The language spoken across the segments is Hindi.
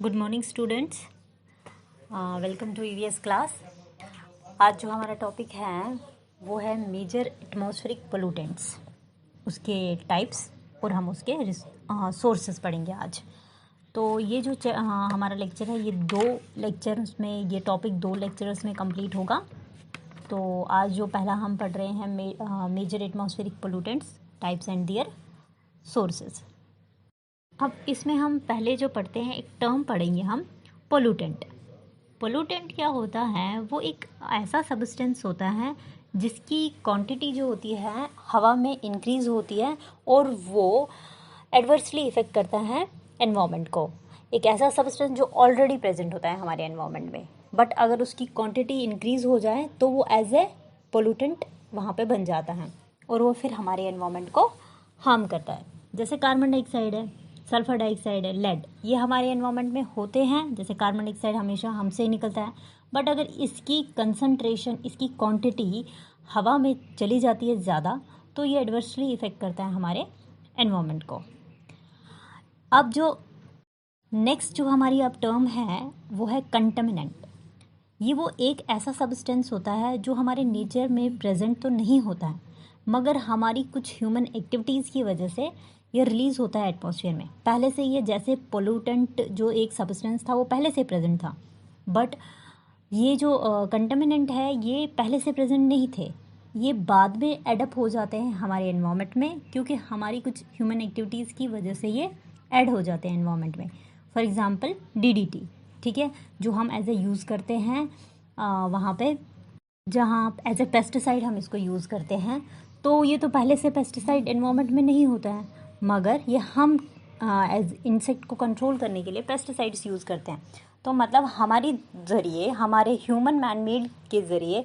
Good morning students, welcome to EVS class. आज जो हमारा टॉपिक है वो है मेजर एटमॉस्फेरिक पोल्यूटेंट्स, उसके टाइप्स और हम उसके सोर्सेस पढ़ेंगे आज। तो ये जो हमारा लेक्चर है, ये 2 लेक्चर्स में, ये टॉपिक 2 लेक्चर्स में कंप्लीट होगा। तो आज जो पहला हम पढ़ रहे हैं major atmospheric pollutants types and their sources. अब इसमें हम पहले जो पढ़ते हैं, एक टर्म पढ़ेंगे हम, पोल्यूटेंट। पोल्यूटेंट क्या होता है? वो एक ऐसा सब्सटेंस होता है जिसकी क्वांटिटी जो होती है हवा में इंक्रीज़ होती है और वो एडवर्सली इफ़ेक्ट करता है एनवायरनमेंट को। एक ऐसा सब्सटेंस जो ऑलरेडी प्रेजेंट होता है हमारे एनवायरनमेंट में, बट अगर उसकी क्वांटिटी इंक्रीज़ हो जाए तो वो एज ए पोल्यूटेंट वहाँ पे बन जाता है और वो फिर हमारे एनवायरनमेंट को हार्म करता है। जैसे कार्बन डाइऑक्साइड है, सल्फर डाइऑक्साइड है, लेड, ये हमारे एनवायरनमेंट में होते हैं। जैसे कार्बन डाइऑक्साइड हमेशा हमसे ही निकलता है, बट अगर इसकी कंसंट्रेशन, इसकी क्वांटिटी हवा में चली जाती है ज़्यादा, तो ये एडवर्सली इफ़ेक्ट करता है हमारे एनवायरनमेंट को। अब जो नेक्स्ट जो हमारी अब टर्म है वो है कंटामिनेंट। ये वो एक ऐसा सब्सटेंस होता है जो हमारे नेचर में प्रेजेंट तो नहीं होता है, मगर हमारी कुछ ह्यूमन एक्टिविटीज़ की वजह से ये रिलीज़ होता है एटमॉस्फेयर में। पहले से ये जैसे पोल्यूटेंट जो एक सब्सटेंस था वो पहले से प्रेजेंट था, बट ये जो कंटामिनेंट है ये पहले से प्रेजेंट नहीं थे। ये बाद में एडअप हो जाते हैं हमारे एनवायरनमेंट में, क्योंकि हमारी कुछ ह्यूमन एक्टिविटीज़ की वजह से ये ऐड हो जाते हैं एनवायरनमेंट में। फॉर एग्ज़ाम्पल DDT, ठीक है, जो हम एज ए यूज़ करते हैं वहाँ पे जहाँ एज ए पेस्टिसाइड हम इसको यूज़ करते हैं। तो ये तो पहले से पेस्टिसाइड एनवायरनमेंट में नहीं होता है, मगर ये हम एज इंसेक्ट को कंट्रोल करने के लिए पेस्टिसाइड्स यूज़ करते हैं। तो मतलब हमारी ज़रिए, हमारे ह्यूमन मैन मेड के ज़रिए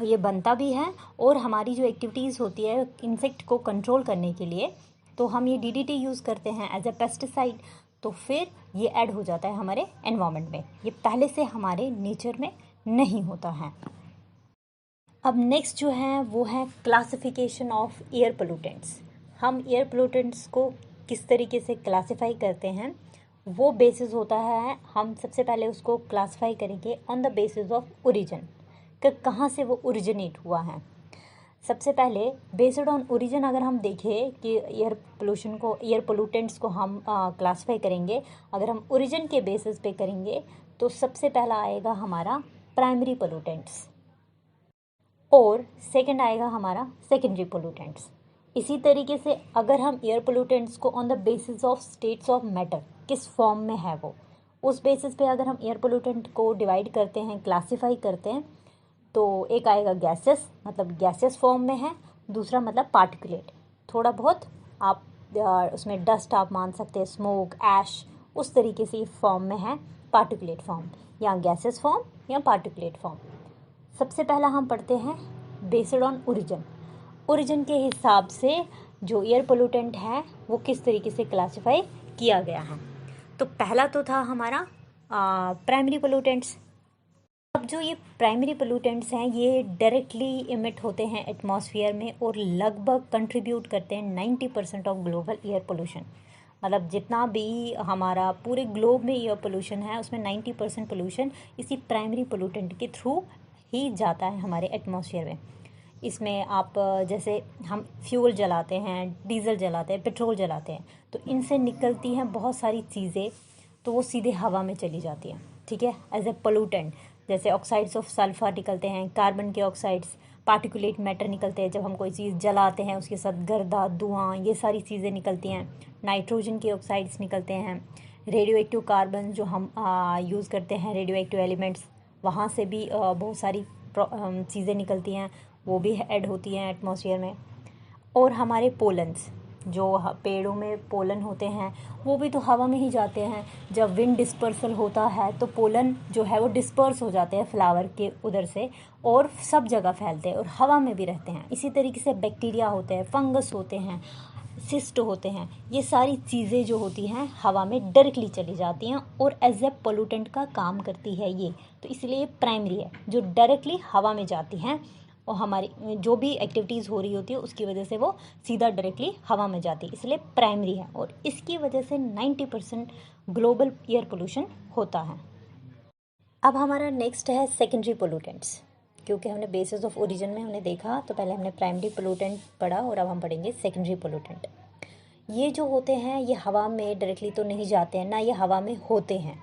ये बनता भी है, और हमारी जो एक्टिविटीज़ होती है इंसेक्ट को कंट्रोल करने के लिए, तो हम ये DDT यूज़ करते हैं एज ए पेस्टिसाइड। तो फिर ये ऐड हो जाता है हमारे एनवायरनमेंट में, ये पहले से हमारे नेचर में नहीं होता है। अब नेक्स्ट जो है वो है क्लासिफिकेशन ऑफ एयर पोल्यूटेंट्स। हम एयर पोल्यूटेंट्स को किस तरीके से क्लासिफाई करते हैं, वो बेसिस होता है, हम सबसे पहले उसको क्लासिफाई करेंगे on the basis of origin, कि कहाँ से वो ओरिजिनेट हुआ है। सबसे पहले बेस्ड ऑन ओरिजिन अगर हम देखें कि एयर पोल्यूटेंट्स को हम क्लासिफाई करेंगे, अगर हम ओरिजिन के बेसिस पे करेंगे तो सबसे पहला आएगा हमारा प्राइमरी पोल्यूटेंट्स और सेकंड आएगा हमारा सेकेंडरी पोल्यूटेंट्स। इसी तरीके से अगर हम एयर पोल्यूटेंट्स को on the basis of states of matter, किस फॉर्म में है वो, उस बेसिस पे अगर हम एयर पोल्यूटेंट को डिवाइड करते हैं, क्लासिफाई करते हैं, तो एक आएगा गैसेस, मतलब गैसेस फॉर्म में है। दूसरा मतलब पार्टिकुलेट, थोड़ा बहुत आप उसमें डस्ट आप मान सकते हैं, स्मोक, ऐश, उस तरीके से फॉर्म में है, पार्टिकुलेट फॉर्म, या गैसेस फॉर्म या पार्टिकुलेट फॉर्म। सबसे पहला हम पढ़ते हैं बेस्ड ऑन ओरिजिन। ओरिजिन के हिसाब से जो एयर पोल्यूटेंट है वो किस तरीके से क्लासिफाई किया गया है। तो पहला तो था हमारा प्राइमरी पोल्यूटेंट्स। अब जो ये प्राइमरी पोल्यूटेंट्स हैं ये डायरेक्टली इमिट होते हैं एटमॉस्फेयर में और लगभग कंट्रीब्यूट करते हैं 90% ऑफ ग्लोबल एयर पोल्यूशन। मतलब जितना भी हमारा पूरे ग्लोब में एयर पोल्यूशन है उसमें 90% पोल्यूशन इसी प्राइमरी पोल्यूटेंट के थ्रू ही जाता है हमारे एटमॉस्फेयर में। इसमें आप जैसे हम फ्यूल जलाते हैं, डीजल जलाते हैं, पेट्रोल जलाते हैं, तो इनसे निकलती हैं बहुत सारी चीज़ें, तो वो सीधे हवा में चली जाती हैं, ठीक है, एज ए पोल्यूटेंट। जैसे ऑक्साइड्स ऑफ सल्फर निकलते हैं, कार्बन के ऑक्साइड्स, पार्टिकुलेट मैटर निकलते हैं जब हम कोई चीज़ जलाते हैं, उसके साथ गर्दा, धुआं, ये सारी चीज़ें निकलती हैं। नाइट्रोजन के ऑक्साइड्स निकलते हैं, रेडियो एक्टिव कार्बन जो हम यूज़ करते हैं, रेडियो एक्टिव एलिमेंट्स, वहाँ से भी बहुत सारी चीज़ें निकलती हैं, वो भी ऐड होती हैं एटमॉस्फेयर में। और हमारे पोलन्स, जो पेड़ों में पोलन होते हैं वो भी तो हवा में ही जाते हैं। जब विंड डिस्पर्सल होता है तो पोलन जो है वो डिस्पर्स हो जाते हैं फ्लावर के उधर से और सब जगह फैलते हैं और हवा में भी रहते हैं। इसी तरीके से बैक्टीरिया होते हैं, फंगस होते हैं, सिस्ट होते हैं, ये सारी चीज़ें जो होती हैं हवा में डायरेक्टली चली जाती हैं और एज ए पोल्यूटेंट का काम करती है ये। तो इसलिए प्राइमरी है, जो डायरेक्टली हवा में जाती हैं हमारी जो भी एक्टिविटीज़ हो रही होती है उसकी वजह से वो सीधा डायरेक्टली हवा में जाती है, इसलिए प्राइमरी है। और इसकी वजह से 90% ग्लोबल एयर पोल्यूशन होता है। अब हमारा नेक्स्ट है सेकेंडरी पोल्यूटेंट्स। क्योंकि हमने बेसिस ऑफ ओरिजिन में हमने देखा, तो पहले हमने प्राइमरी पोल्यूटेंट पढ़ा और अब हम पढ़ेंगे सेकेंडरी पोल्यूटेंट। ये जो होते हैं ये हवा में डायरेक्टली तो नहीं जाते हैं, ना ये हवा में होते हैं।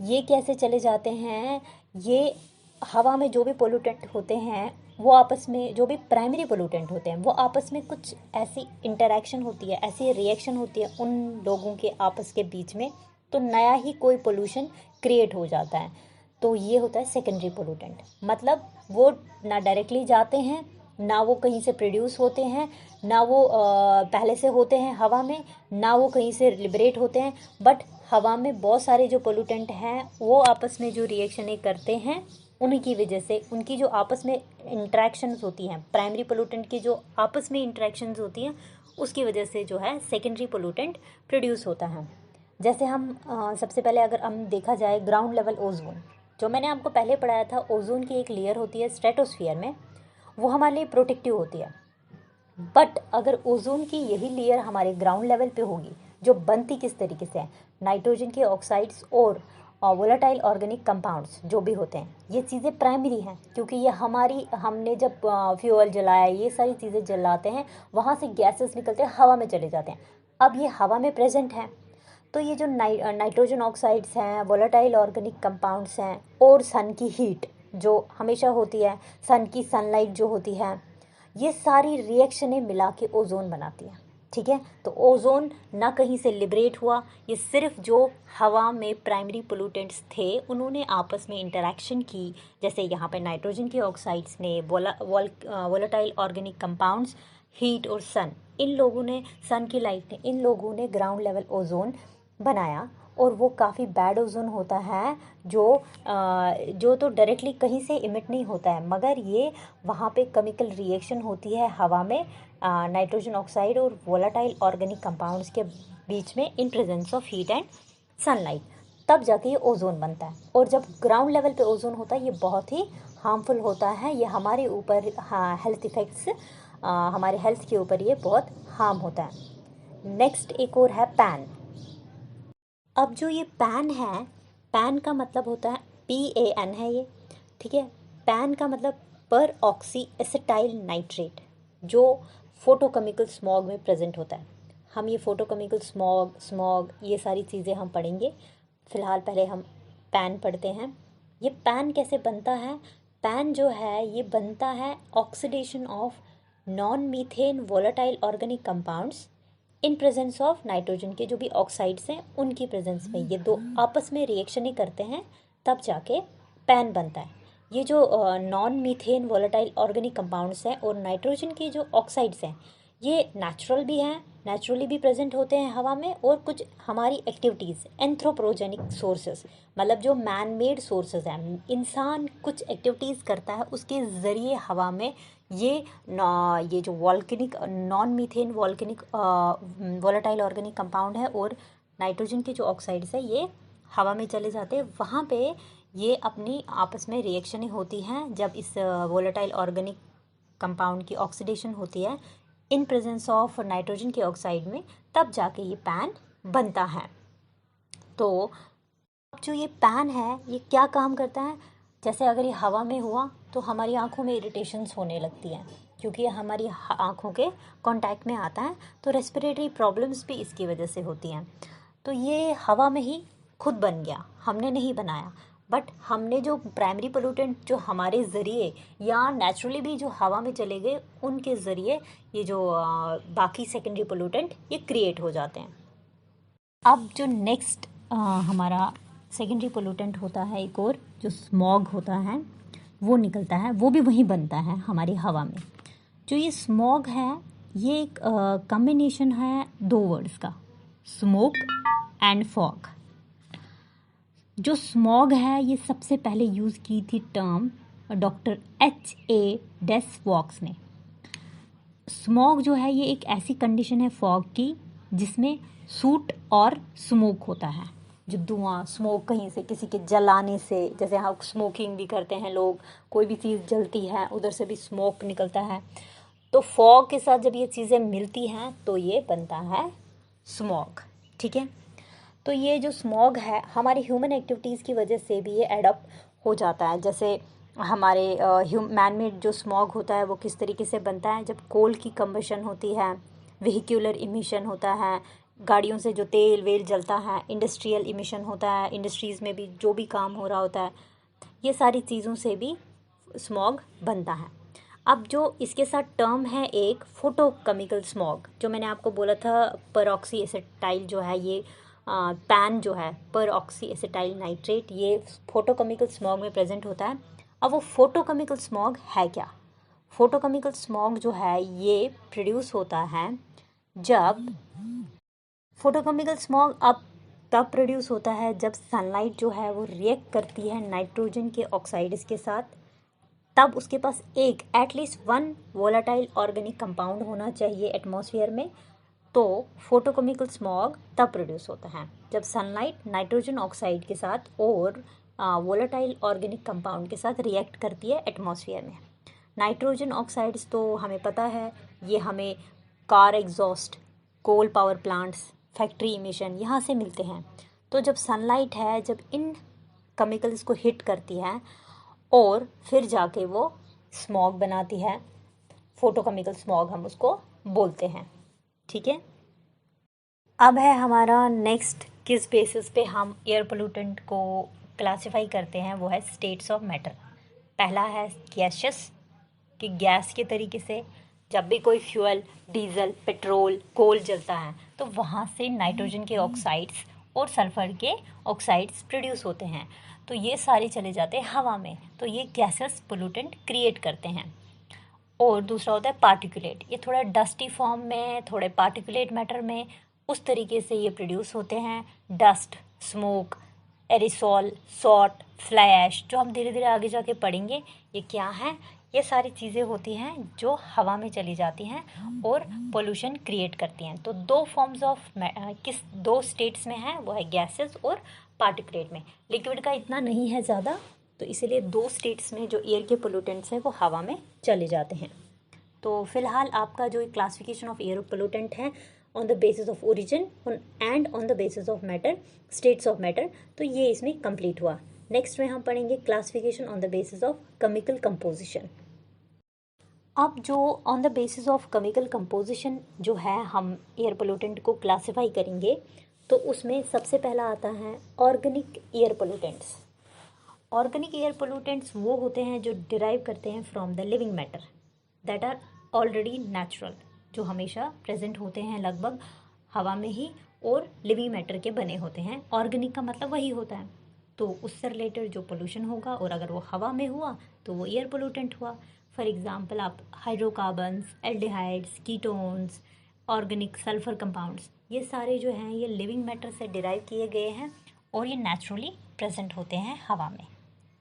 ये कैसे चले जाते हैं, ये हवा में जो भी पोल्यूटेंट होते हैं वो आपस में, जो भी प्राइमरी पोल्यूटेंट होते हैं वो आपस में कुछ ऐसी इंटरेक्शन होती है, ऐसी रिएक्शन होती है उन लोगों के आपस के बीच में, तो नया ही कोई पोल्यूशन क्रिएट हो जाता है। तो ये होता है सेकेंडरी पोल्यूटेंट। मतलब वो ना डायरेक्टली जाते हैं, ना वो कहीं से प्रोड्यूस होते हैं, ना वो पहले से होते हैं हवा में, ना वो कहीं से लिबरेट होते हैं, बट हवा में बहुत सारे जो पोल्यूटेंट हैं वो आपस में जो रिएक्शनें करते हैं उनकी वजह से, उनकी जो आपस में इंट्रैक्शंस होती हैं, प्राइमरी पोल्यूटेंट की जो आपस में इंट्रैक्शंस होती हैं उसकी वजह से जो है सेकेंडरी पोल्यूटेंट प्रोड्यूस होता है। जैसे हम सबसे पहले अगर हम देखा जाए ग्राउंड लेवल ओजोन, जो मैंने आपको पहले पढ़ाया था, ओजोन की एक लेयर होती है स्ट्रेटोस्फियर में, वो हमारे लिए प्रोटेक्टिव होती है। बट अगर ओजोन की यही लेयर हमारे ग्राउंड लेवल पे होगी, जो बनती किस तरीके से है, नाइट्रोजन के ऑक्साइड्स और वोलेटाइल ऑर्गेनिक कंपाउंड्स जो भी होते हैं, ये चीज़ें प्राइमरी हैं, क्योंकि ये हमने जब फ्यूल जलाया, ये सारी चीज़ें जलाते हैं, वहाँ से गैसेस निकलते हैं, हवा में चले जाते हैं। अब ये हवा में प्रेजेंट हैं, तो ये जो नाइट्रोजन ऑक्साइड्स हैं, वोलेटाइल ऑर्गेनिक कंपाउंड्स हैं, और सन की हीट जो हमेशा होती है, सन की सनलाइट जो होती है, ये सारी रिएक्शनें मिला के ओजोन बनाती हैं। ठीक है, तो ओजोन ना कहीं से लिबरेट हुआ, ये सिर्फ जो हवा में प्राइमरी पोल्यूटेंट्स थे उन्होंने आपस में इंटरेक्शन की। जैसे यहाँ पे नाइट्रोजन के ऑक्साइड्स ने, वोलेटाइल ऑर्गेनिक कंपाउंड्स, हीट और सन, इन लोगों ने, सन की लाइट ने, इन लोगों ने ग्राउंड लेवल ओजोन बनाया। और वो काफ़ी बैड ओजोन होता है, जो तो डायरेक्टली कहीं से इमिट नहीं होता है, मगर ये वहाँ पे केमिकल रिएक्शन होती है हवा में नाइट्रोजन ऑक्साइड और वोलेटाइल ऑर्गेनिक कंपाउंड्स के बीच में, in presence of heat and sunlight, तब जाके ये ओजोन बनता है। और जब ग्राउंड लेवल पे ओजोन होता है ये बहुत ही हार्मफुल होता है, ये हमारे ऊपर हेल्थ इफ़ेक्ट्स, हमारे हेल्थ के ऊपर ये बहुत हार्म होता है। नेक्स्ट एक और है पैन। अब जो ये पैन है, पैन का मतलब होता है PAN है ये, ठीक है। पैन का मतलब पर ऑक्सी एसिटाइल नाइट्रेट, जो फोटोकेमिकल स्मॉग में प्रेजेंट होता है। हम ये फोटोकेमिकल स्मॉग ये सारी चीज़ें हम पढ़ेंगे। फ़िलहाल पहले हम पैन पढ़ते हैं। ये पैन कैसे बनता है? पैन जो है ये बनता है oxidation of non methane volatile organic compounds in presence of nitrogen के जो भी ऑक्साइड्स हैं उनकी प्रेजेंस में, ये दो आपस में रिएक्शनें करते हैं, तब जाके पैन बनता है। ये जो non methane volatile organic compounds हैं और नाइट्रोजन के जो ऑक्साइड्स हैं, ये नेचुरल भी हैं, नेचुरली भी प्रेजेंट होते हैं हवा में, और कुछ हमारी एक्टिविटीज़, एंथ्रोपोजेनिक सोर्सेज, मतलब जो मैन मेड सोर्सेज हैं, इंसान कुछ एक्टिविटीज़ करता है उसके ज़रिए हवा में ये जो volcanic non methane volcanic volatile organic compound है और नाइट्रोजन के जो ऑक्साइड्स है ये हवा में चले जाते हैं। वहाँ पे ये अपनी आपस में रिएक्शनें होती हैं। जब इस वोलेटाइल ऑर्गेनिक कंपाउंड की ऑक्सीडेशन होती है इन प्रेजेंस ऑफ नाइट्रोजन के ऑक्साइड में, तब जाके ये पैन बनता है। तो अब जो ये पैन है ये क्या काम करता है? जैसे अगर ये हवा में हुआ तो हमारी आंखों में इरिटेशंस होने लगती हैं, क्योंकि ये हमारी आंखों के कांटेक्ट में आता है, तो रेस्पिरेटरी प्रॉब्लम्स भी इसकी वजह से होती हैं। तो ये हवा में ही खुद बन गया, हमने नहीं बनाया, बट हमने जो प्राइमरी पोल्यूटेंट जो हमारे ज़रिए या नेचुरली भी जो हवा में चले गए उनके ज़रिए ये जो बाकी सेकेंडरी पोल्यूटेंट ये क्रिएट हो जाते हैं। अब जो नेक्स्ट हमारा सेकेंडरी पोल्यूटेंट होता है, एक और जो स्मॉग होता है वो निकलता है, वो भी वहीं बनता है हमारी हवा में। जो ये स्मॉग है ये एक कॉम्बिनेशन है दो वर्ड्स का, स्मोक एंड फॉग। जो स्मॉग है ये सबसे पहले यूज़ की थी टर्म डॉक्टर H.A. डेस वॉक्स ने। स्मॉग जो है ये एक ऐसी कंडीशन है फॉग की जिसमें सूट और स्मोक होता है। जो धुआं स्मोक कहीं से किसी के जलाने से, जैसे हम स्मोकिंग भी करते हैं लोग, कोई भी चीज़ जलती है उधर से भी स्मोक निकलता है। तो फॉग के साथ जब ये चीज़ें मिलती हैं तो ये बनता है स्मॉग। ठीक है, तो ये जो स्मॉग है हमारी ह्यूमन एक्टिविटीज़ की वजह से भी ये एडअप हो जाता है। जैसे हमारे मैन मेड जो स्मॉग होता है वो किस तरीके से बनता है, जब कोल की कंबशन होती है, व्हीक्यूलर इमिशन होता है, गाड़ियों से जो तेल वेल जलता है, इंडस्ट्रियल इमिशन होता है, इंडस्ट्रीज़ में भी जो भी काम हो रहा होता है, ये सारी चीज़ों से भी स्मॉग बनता है। अब जो इसके साथ टर्म है एक फोटोकेमिकल स्मॉग, जो मैंने आपको बोला था परऑक्सी एसिटाइल जो है ये पैन जो है परऑक्सी एसिटाइल नाइट्रेट, ये फोटोकेमिकल स्मॉग में प्रेजेंट होता है। अब वो फोटोकेमिकल स्मॉग है क्या? फोटोकेमिकल स्मॉग जो है ये प्रोड्यूस होता है जब फोटोकेमिकल स्मॉग अब तब प्रोड्यूस होता है जब सनलाइट जो है वो रिएक्ट करती है नाइट्रोजन के ऑक्साइड्स के साथ, तब उसके पास एक at least one volatile organic compound होना चाहिए एटमॉस्फेयर में। तो फोटोकेमिकल स्मॉग तब प्रोड्यूस होता है जब सनलाइट नाइट्रोजन ऑक्साइड के साथ और वोलेटाइल ऑर्गेनिक कंपाउंड के साथ रिएक्ट करती है एटमॉस्फेयर में। नाइट्रोजन ऑक्साइड्स तो हमें पता है, ये हमें car exhaust, coal power plants, factory emission यहाँ से मिलते हैं। तो जब सनलाइट है जब इन केमिकल्स को हिट करती है और फिर जाके वो स्मॉग बनाती है, फोटोकेमिकल स्मॉग हम उसको बोलते हैं। ठीक है, अब है हमारा नेक्स्ट किस बेसिस पे हम एयर पोल्यूटेंट को क्लासिफाई करते हैं, वो है स्टेट्स ऑफ मैटर। पहला है गैसियस, कि गैस के तरीके से जब भी कोई फ्यूल, डीजल, पेट्रोल, कोल जलता है तो वहाँ से नाइट्रोजन के ऑक्साइड्स और सल्फर के ऑक्साइड्स प्रोड्यूस होते हैं, तो ये सारे चले जाते हैं हवा में, तो ये गैसेस पोल्यूटेंट क्रिएट करते हैं। और दूसरा होता है पार्टिकुलेट, ये थोड़ा डस्टी फॉर्म में, थोड़े पार्टिकुलेट मैटर में, उस तरीके से ये प्रोड्यूस होते हैं। Dust, smoke, aerosol, soot, fly ash, जो हम धीरे धीरे आगे जाके पढ़ेंगे ये क्या है, ये सारी चीज़ें होती हैं जो हवा में चली जाती हैं और पोल्यूशन क्रिएट करती हैं। तो दो फॉर्म्स ऑफ किस दो स्टेट्स में है, वो है गैसेस और पार्टिकुलेट में। लिक्विड का इतना नहीं है ज़्यादा, तो इसीलिए दो स्टेट्स में जो एयर के पोल्यूटेंट्स हैं वो हवा में चले जाते हैं। तो फिलहाल आपका जो क्लासिफिकेशन ऑफ एयर पोल्यूटेंट है on the basis of origin and on the basis of matter, states of matter, तो ये इसमें कंप्लीट हुआ। नेक्स्ट में हम पढ़ेंगे classification on the basis of chemical composition. अब जो on the basis of chemical composition जो है हम एयर पोल्यूटेंट को क्लासिफाई करेंगे, तो उसमें सबसे पहला आता है organic air pollutants. Organic air pollutants वो होते हैं जो डिराइव करते हैं from the living matter that are already natural, जो हमेशा प्रेजेंट होते हैं लगभग हवा में ही और लिविंग मैटर के बने होते हैं। ऑर्गेनिक का मतलब वही होता है, तो उससे रिलेटेड जो पोल्यूशन होगा और अगर वो हवा में हुआ तो वो एयर पोल्यूटेंट हुआ। फॉर एग्जांपल आप hydrocarbons, aldehydes, ketones, organic sulphur compounds, ये सारे जो हैं ये लिविंग मैटर से डिराइव किए गए हैं और ये नेचुरली प्रेजेंट होते हैं हवा में।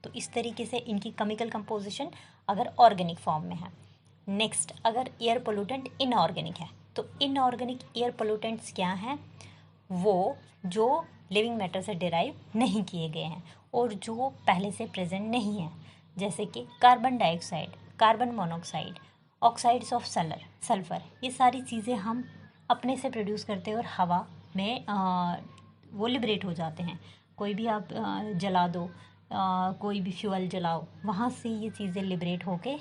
तो इस तरीके से इनकी केमिकल कंपोजिशन अगर ऑर्गेनिक फॉर्म में है। नेक्स्ट, अगर एयर पोल्यूटेंट इनऑर्गेनिक है, तो इनऑर्गेनिक एयर पोल्यूटेंट्स क्या हैं, वो जो लिविंग मैटर से डिराइव नहीं किए गए हैं और जो पहले से प्रेजेंट नहीं है, जैसे कि carbon dioxide, carbon monoxide, oxides of sulphur, ये सारी चीज़ें हम अपने से प्रोड्यूस करते हैं और हवा में वो लिबरेट हो जाते हैं। कोई भी आप जला दो, कोई भी फ्यूल जलाओ, वहाँ से ये चीज़ें लिबरेट होके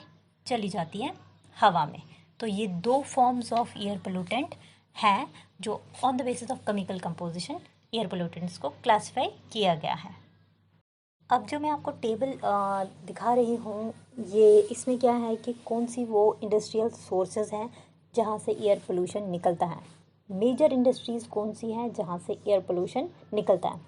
चली जाती हैं हवा में। तो ये दो फॉर्म्स ऑफ एयर पोल्यूटेंट हैं जो on the basis of chemical composition air pollutants को क्लासिफाई किया गया है। अब जो मैं आपको टेबल दिखा रही हूँ, ये इसमें क्या है कि कौन सी वो इंडस्ट्रियल सोर्सेज हैं जहाँ से एयर पोल्यूशन निकलता है। मेजर इंडस्ट्रीज़ कौन सी हैं जहाँ से एयर पोल्यूशन निकलता है।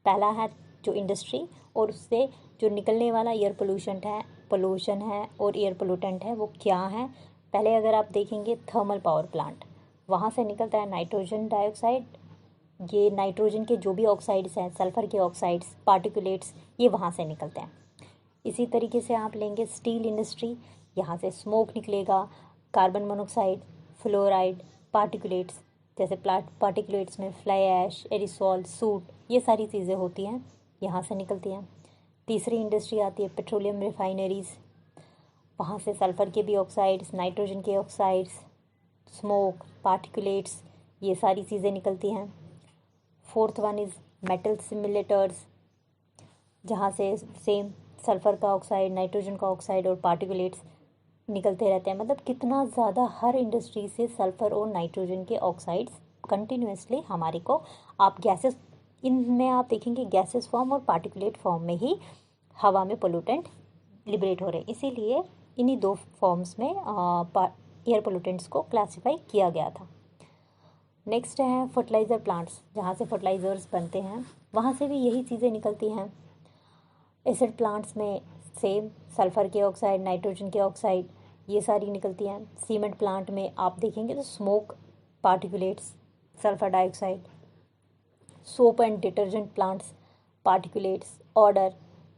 पहला है जो इंडस्ट्री, और उससे जो निकलने वाला एयर पोल्यूशन है और एयर पोल्यूटेंट है वो क्या है। पहले अगर आप देखेंगे थर्मल पावर प्लांट, वहाँ से निकलता है नाइट्रोजन डाइऑक्साइड, ये नाइट्रोजन के जो भी ऑक्साइड्स हैं, सल्फर के ऑक्साइड्स, पार्टिकुलेट्स, ये वहाँ से निकलते हैं। इसी तरीके से आप लेंगे स्टील इंडस्ट्री, यहाँ से स्मोक निकलेगा, कार्बन मोनोऑक्साइड, फ्लोराइड, पार्टिकुलेट्स, जैसे पार्टिकुलेट्स में फ्लाई ऐश, एरिसॉल, सूट, ये सारी चीज़ें होती हैं, यहाँ से निकलती हैं। तीसरी इंडस्ट्री आती है पेट्रोलियम रिफाइनरीज़, वहाँ से सल्फ़र के भी ऑक्साइड्स, नाइट्रोजन के ऑक्साइड्स, स्मोक, पार्टिकुलेट्स, ये सारी चीज़ें निकलती हैं। Fourth one is metal simulators, जहाँ से सेम सल्फ़र का ऑक्साइड, नाइट्रोजन का ऑक्साइड और पार्टिकुलेट्स निकलते रहते हैं। मतलब कितना ज़्यादा हर इंडस्ट्री से सल्फ़र और नाइट्रोजन के ऑक्साइड्स कंटिन्यूसली हमारे को, आप गैसेस, इनमें आप देखेंगे गैसेस फॉर्म और पार्टिकुलेट फॉर्म में ही हवा में पोल्यूटेंट लिबरेट हो रहे हैं। इसीलिए इन्हीं दो फॉर्म्स में एयर पोल्यूटेंट्स को क्लासिफाई किया गया था। नेक्स्ट है फर्टिलाइज़र प्लांट्स, जहाँ से फर्टिलाइज़र्स बनते हैं, वहाँ से भी यही चीज़ें निकलती हैं। एसिड प्लांट्स में सेम सल्फ़र के ऑक्साइड, नाइट्रोजन के ऑक्साइड, ये सारी निकलती हैं। सीमेंट प्लांट में आप देखेंगे तो smoke, particulates, sulphur dioxide. Soap and detergent plants, particulates, order,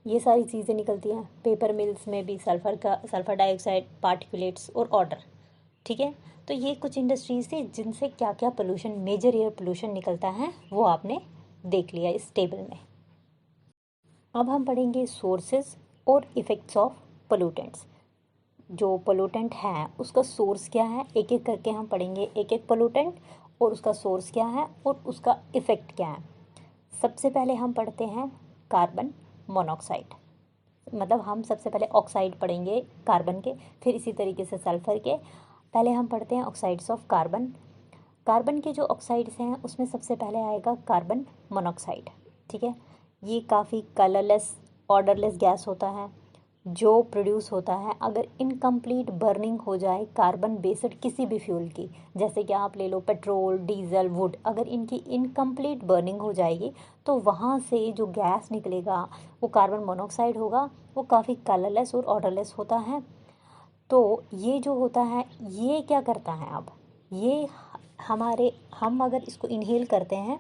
ये सारी चीज़ें निकलती हैं। पेपर मिल्स में भी सल्फ़र डाइऑक्साइड, पार्टिकुलेट्स और ऑडर। ठीक है, तो ये कुछ इंडस्ट्रीज थी जिनसे क्या क्या पोल्यूशन, मेजर एयर पोल्यूशन निकलता है, वो आपने देख लिया इस टेबल में। अब हम पढ़ेंगे सोर्सेज और इफ़ेक्ट्स ऑफ पोल्यूटेंट्स। जो पोल्यूटेंट है उसका सोर्स क्या है, एक एक करके हम पढ़ेंगे एक एक पोल्यूटेंट, और उसका सोर्स क्या है और उसका इफ़ेक्ट क्या है। सबसे पहले हम पढ़ते हैं कार्बन मोनोऑक्साइड। मतलब हम सबसे पहले ऑक्साइड पढ़ेंगे कार्बन के, फिर इसी तरीके से सल्फ़र के। पहले हम पढ़ते हैं ऑक्साइड्स ऑफ कार्बन। कार्बन के जो ऑक्साइड्स हैं उसमें सबसे पहले आएगा कार्बन मोनोऑक्साइड। ठीक है, ये काफ़ी कलरलेस, ऑर्डरलेस गैस होता है, जो प्रोड्यूस होता है अगर इनकम्प्लीट बर्निंग हो जाए कार्बन बेस्ड किसी भी फ्यूल की। जैसे कि आप ले लो पेट्रोल, डीजल, वुड, अगर इनकी इनकम्प्लीट बर्निंग हो जाएगी तो वहाँ से जो गैस निकलेगा वो कार्बन मोनोऑक्साइड होगा। वो काफ़ी कलरलेस और ऑर्डरलेस होता है। तो ये जो होता है ये क्या करता है, अब ये हम अगर इसको इनहेल करते हैं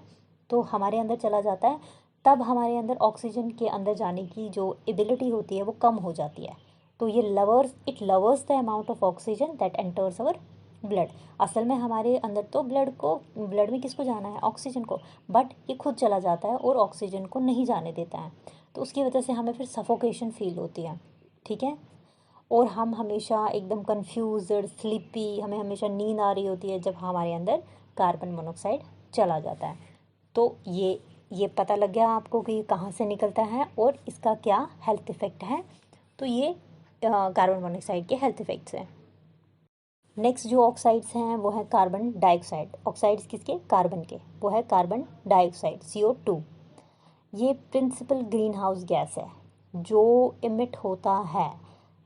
तो हमारे अंदर चला जाता है, तब हमारे अंदर ऑक्सीजन के अंदर जाने की जो एबिलिटी होती है वो कम हो जाती है। तो ये it lovers the amount of oxygen that enters our blood. असल में हमारे अंदर तो ब्लड में किसको जाना है, ऑक्सीजन को, बट ये खुद चला जाता है और ऑक्सीजन को नहीं जाने देता है। तो उसकी वजह से हमें फिर सफोकेशन फील होती है। ठीक है, और हम हमेशा एकदम कंफ्यूज्ड, स्लीपी, हमें हमेशा नींद आ रही होती है जब हमारे अंदर कार्बन मोनोऑक्साइड चला जाता है। तो ये पता लग गया आपको कि कहाँ से निकलता है और इसका क्या हेल्थ इफ़ेक्ट है। तो ये कार्बन मोनोऑक्साइड के हेल्थ इफ़ेक्ट्स हैं। नेक्स्ट जो ऑक्साइड्स हैं वो है कार्बन डाइऑक्साइड। ऑक्साइड्स किसके, कार्बन के, वो है कार्बन डाइऑक्साइड, CO2। ये प्रिंसिपल ग्रीन हाउस गैस है जो इमिट होता है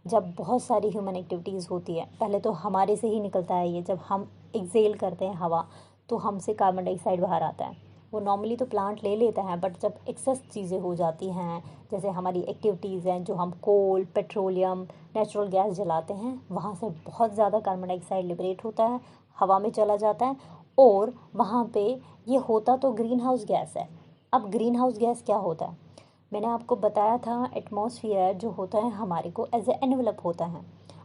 जब बहुत सारी ह्यूमन एक्टिविटीज़ होती है। पहले तो हमारे से ही निकलता है ये, जब हम एक्सेल करते हैं हवा तो हमसे कार्बन डाइऑक्साइड बाहर आता है। वो नॉर्मली तो प्लांट ले लेता है, बट जब एक्सेस चीज़ें हो जाती हैं, जैसे हमारी एक्टिविटीज़ हैं, जो हम कोल, पेट्रोलियम, नेचुरल गैस जलाते हैं, वहाँ से बहुत ज़्यादा कार्बन डाइऑक्साइड लिबरेट होता है, हवा में चला जाता है, और वहाँ पे ये होता तो ग्रीन हाउस गैस है। अब ग्रीन हाउस गैस क्या होता है, मैंने आपको बताया था एटमॉस्फेयर जो होता है हमारे को एज ए एनवेलप होता है,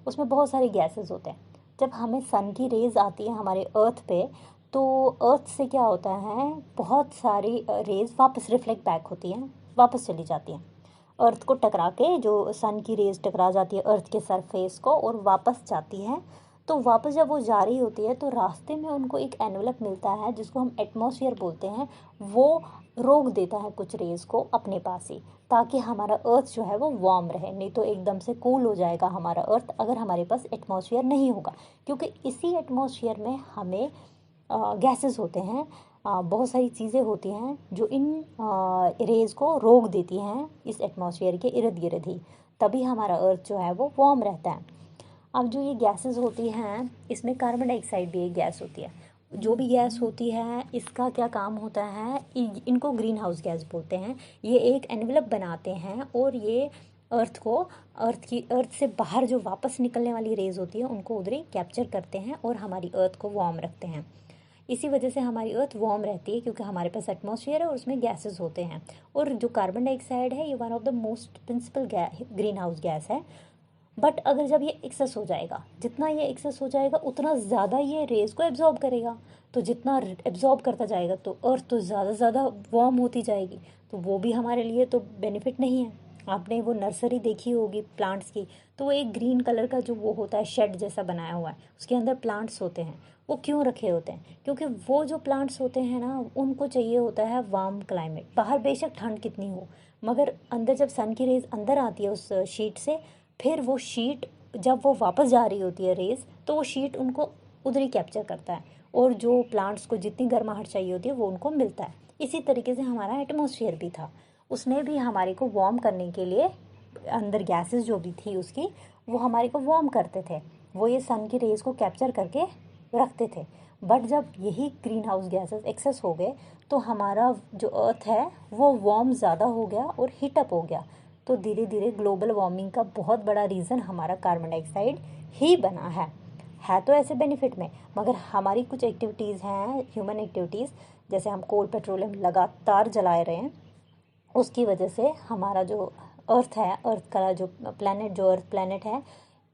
उसमें बहुत सारे गैसेस होते हैं। जब हमें सन की रेज़ आती है हमारे अर्थ पे, तो अर्थ से क्या होता है, बहुत सारी रेज़ वापस रिफ्लेक्ट बैक होती हैं, वापस चली जाती हैं अर्थ को टकरा के। जो सन की रेज़ टकरा जाती है अर्थ के सरफेस को और वापस जाती है, तो वापस जब वो जा रही होती है तो रास्ते में उनको एक एनवेलप मिलता है जिसको हम एटमॉस्फेयर बोलते हैं। वो रोक देता है कुछ रेज़ को अपने पास ही, ताकि हमारा अर्थ जो है वो वार्म रहे। नहीं तो एकदम से कूल हो जाएगा हमारा अर्थ अगर हमारे पास एटमॉस्फेयर नहीं होगा, क्योंकि इसी एटमॉस्फेयर में हमें गैसेस होते हैं, बहुत सारी चीज़ें होती हैं जो इन रेज़ को रोक देती हैं इस एटमॉस्फेयर के इर्द गिर्द ही, तभी हमारा अर्थ जो है वो वार्म रहता है। अब जो ये गैसेस होती हैं इसमें कार्बन डाइऑक्साइड भी एक गैस होती है। जो भी गैस होती है इसका क्या काम होता है, इनको ग्रीन हाउस गैस बोलते हैं। ये एक एनवेलप बनाते हैं और ये अर्थ से बाहर जो वापस निकलने वाली रेज होती है उनको उधर ही कैप्चर करते हैं और हमारी अर्थ को वार्म रखते हैं। इसी वजह से हमारी अर्थ वार्म रहती है, क्योंकि हमारे पास एटमॉस्फेयर है और उसमें गैसेस होते हैं। और जो कार्बन डाइऑक्साइड है ये one of the most principal green house gas है। बट अगर जब ये एक्सेस हो जाएगा, जितना ये एक्सेस हो जाएगा उतना ज़्यादा ये रेज़ को एब्जॉर्ब करेगा। तो जितना एब्जॉर्ब करता जाएगा तो अर्थ तो ज़्यादा से ज़्यादा वार्म होती जाएगी, तो वो भी हमारे लिए तो बेनिफिट नहीं है। आपने वो नर्सरी देखी होगी प्लांट्स की, तो वो एक ग्रीन कलर का जो वो होता है शेड जैसा बनाया हुआ है, उसके अंदर प्लांट्स होते हैं। वो क्यों रखे होते हैं? क्योंकि वो जो प्लांट्स होते हैं ना, उनको चाहिए होता है वार्म क्लाइमेट। बाहर बेशक ठंड कितनी हो, मगर अंदर जब सन की रेज अंदर आती है उस शीट से, फिर वो शीट जब वो वापस जा रही होती है रेज, तो वो शीट उनको उधर ही कैप्चर करता है, और जो प्लांट्स को जितनी गर्माहट चाहिए होती है वो उनको मिलता है। इसी तरीके से हमारा एटमॉस्फेयर भी था, उसने भी हमारे को वार्म करने के लिए अंदर गैसेस जो भी थी उसकी, वो हमारे को वार्म करते थे, वो ये सन की रेज को कैप्चर करके रखते थे। बट जब यही ग्रीन हाउस गैसेस एक्सेस हो गए, तो हमारा जो अर्थ है वो वार्म ज़्यादा हो गया और हीटअप हो गया। तो धीरे धीरे ग्लोबल वार्मिंग का बहुत बड़ा रीज़न हमारा कार्बन डाइऑक्साइड ही बना है तो ऐसे बेनिफिट में, मगर हमारी कुछ एक्टिविटीज़ हैं, ह्यूमन एक्टिविटीज़, जैसे हम कोल पेट्रोलियम लगातार जला रहे हैं, उसकी वजह से हमारा जो अर्थ है, अर्थ का जो प्लैनेट, जो अर्थ प्लैनेट है,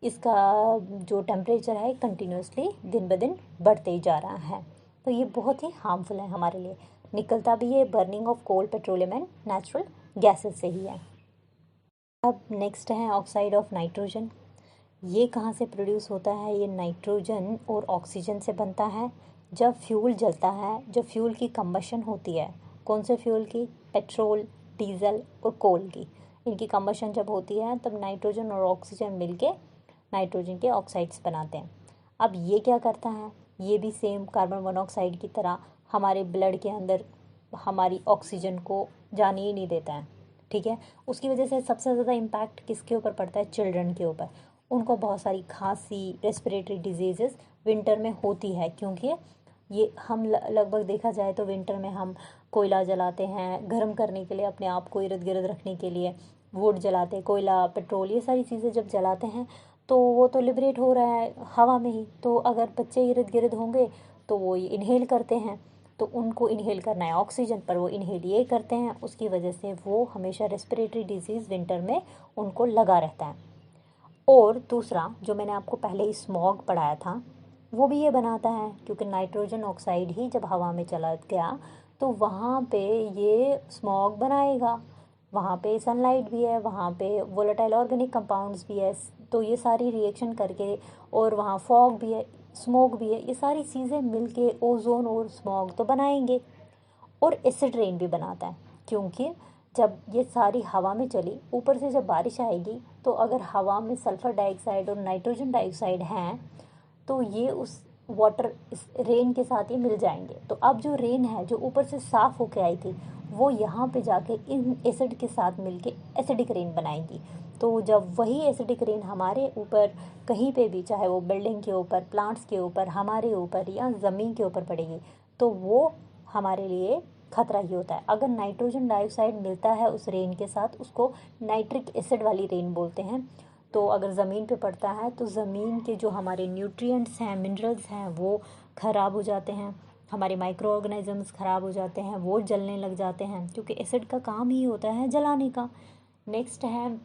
इसका जो टेम्परेचर है कंटिन्यूसली दिन ब दिन बढ़ते ही जा रहा है। तो ये बहुत ही हार्मफुल है हमारे लिए। निकलता भी ये burning of coal petroleum and natural gases से ही है। अब नेक्स्ट है ऑक्साइड ऑफ नाइट्रोजन। ये कहाँ से प्रोड्यूस होता है? ये नाइट्रोजन और ऑक्सीजन से बनता है। जब फ्यूल जलता है, जब फ्यूल की कंबशन होती है, कौन से फ्यूल की? पेट्रोल, डीजल और कोल की। इनकी कंबशन जब होती है तब नाइट्रोजन और ऑक्सीजन मिलके नाइट्रोजन के ऑक्साइड्स बनाते हैं। अब ये क्या करता है? ये भी सेम कार्बन मोनोऑक्साइड की तरह हमारे ब्लड के अंदर हमारी ऑक्सीजन को जाने ही नहीं देता है, ठीक है। उसकी वजह से सबसे ज़्यादा इम्पैक्ट किसके ऊपर पड़ता है? चिल्ड्रन के ऊपर। उनको बहुत सारी खांसी, रेस्पिरेटरी डिजीज़ेस विंटर में होती है, क्योंकि ये हम लगभग देखा जाए तो विंटर में हम कोयला जलाते हैं गर्म करने के लिए, अपने आप को इर्द गिर्द रखने के लिए वुड जलाते हैं, कोयला, पेट्रोल, ये सारी चीज़ें जब जलाते हैं तो वो तो लिबरेट हो रहा है हवा में ही। तो अगर बच्चे इर्द गिर्द होंगे तो वो इनहेल करते हैं, तो उनको इनहेल करना है ऑक्सीजन, पर वो इनहेल ये करते हैं, उसकी वजह से वो हमेशा रेस्पिरेटरी डिजीज़ विंटर में उनको लगा रहता है। और दूसरा जो मैंने आपको पहले ही स्मॉग पढ़ाया था, वो भी ये बनाता है, क्योंकि नाइट्रोजन ऑक्साइड ही जब हवा में चला गया तो वहाँ पे ये स्मॉग बनाएगा। वहाँ पे सनलाइट भी है, वहाँ पे वोलेटाइल ऑर्गेनिक कंपाउंड्स भी है, तो ये सारी रिएक्शन करके, और वहाँ फॉग भी है, स्मोक भी है, ये सारी चीज़ें मिलके ओजोन और स्मॉग तो बनाएंगे। और एसिड रेन भी बनाता है, क्योंकि जब ये सारी हवा में चली, ऊपर से जब बारिश आएगी, तो अगर हवा में सल्फ़र डाइऑक्साइड और नाइट्रोजन डाइऑक्साइड हैं तो ये उस वाटर इस रेन के साथ ही मिल जाएंगे। तो अब जो रेन है जो ऊपर से साफ़ होके आई थी, वो यहाँ पे जाके इन एसिड के साथ मिलके एसिडिक रेन बनाएगी। तो जब वही एसिडिक रेन हमारे ऊपर कहीं पे भी, चाहे वो बिल्डिंग के ऊपर, प्लांट्स के ऊपर, हमारे ऊपर या ज़मीन के ऊपर पड़ेगी, तो वो हमारे लिए खतरा ही होता है। अगर नाइट्रोजन डाइऑक्साइड मिलता है उस रेन के साथ, उसको नाइट्रिक एसिड वाली रेन बोलते हैं। तो अगर ज़मीन पे पड़ता है तो ज़मीन के जो हमारे न्यूट्रिएंट्स हैं, मिनरल्स हैं, वो ख़राब हो जाते हैं, हमारे माइक्रो ऑर्गेनिजम्स ख़राब हो जाते हैं, वो जलने लग जाते हैं, क्योंकि एसिड का काम ही होता है जलाने का। नेक्स्ट है,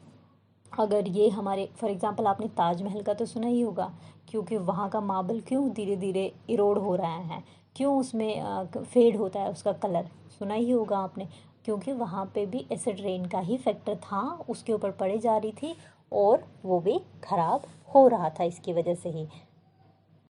अगर ये हमारे, फॉर एग्ज़ाम्पल आपने ताजमहल का तो सुना ही होगा, क्योंकि वहाँ का मार्बल क्यों धीरे धीरे इरोड हो रहा है, क्यों उसमें फेड होता है उसका कलर, सुना ही होगा आपने, क्योंकि वहाँ पे भी एसिड रेन का ही फैक्टर था, उसके ऊपर पड़े जा रही थी और वो भी ख़राब हो रहा था इसकी वजह से ही।